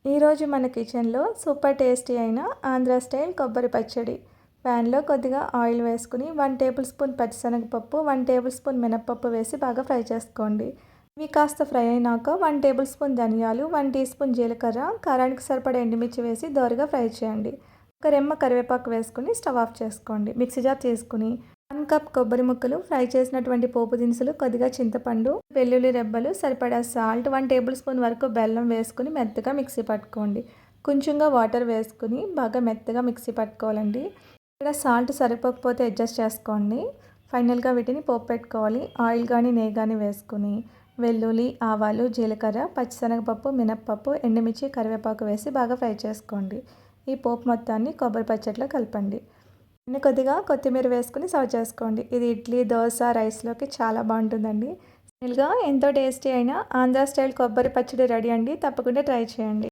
ఈరోజు మన కిచెన్లో సూపర్ టేస్టీ అయిన ఆంధ్ర స్టైల్ కొబ్బరి పచ్చడి. ప్యాన్లో కొద్దిగా ఆయిల్ వేసుకుని 1 టేబుల్ స్పూన్ పచ్చిశనగపప్పు, 1 టేబుల్ స్పూన్ మినప్పప్పు వేసి బాగా ఫ్రై చేసుకోండి. ఇవి కాస్త ఫ్రై అయినాక 1 టేబుల్ స్పూన్ ధనియాలు, 1 టీ స్పూన్ జీలకర్ర, కారానికి సరిపడా ఎండుమిర్చి వేసి దోరగా ఫ్రై చేయండి. ఒక రెమ్మ కరివేపాకు వేసుకుని స్టవ్ ఆఫ్ చేసుకోండి. మిక్సీ జార్ తీసుకుని 1 కప్ కొబ్బరి ముక్కలు, ఫ్రై చేసినటువంటి పోపు దినుసులు, కొద్దిగా చింతపండు, వెల్లుల్లి రెబ్బలు, సరిపడా సాల్ట్, 1 టేబుల్ స్పూన్ వరకు బెల్లం వేసుకుని మెత్తగా మిక్సీ పట్టుకోండి. కొంచెంగా వాటర్ వేసుకుని బాగా మెత్తగా మిక్సీ పట్టుకోవాలండి. ఇక్కడ సాల్ట్ సరిపోకపోతే అడ్జస్ట్ చేసుకోండి. ఫైనల్గా వీటిని పోపు పెట్టుకోవాలి. ఆయిల్ కానీ నెయ్యి కానీ వేసుకుని వెల్లుల్లి, ఆవాలు, జీలకర్ర, పచ్చిశనగపప్పు, మినప్పప్పు, ఎండుమిర్చి, కరివేపాకు వేసి బాగా ఫ్రై చేసుకోండి. ఈ పోపు మొత్తాన్ని కొబ్బరి పచ్చడిలో కలపండి. కొద్దిగా కొత్తిమీర వేసుకుని సర్వ్ చేసుకోండి. ఇది ఇడ్లీ, దోశ, రైస్లోకి చాలా బాగుంటుందండి. ఫైనల్గా ఎంతో టేస్టీ అయిన ఆంధ్ర స్టైల్ కొబ్బరి పచ్చడి రెడీ అండి. తప్పకుండా ట్రై చేయండి.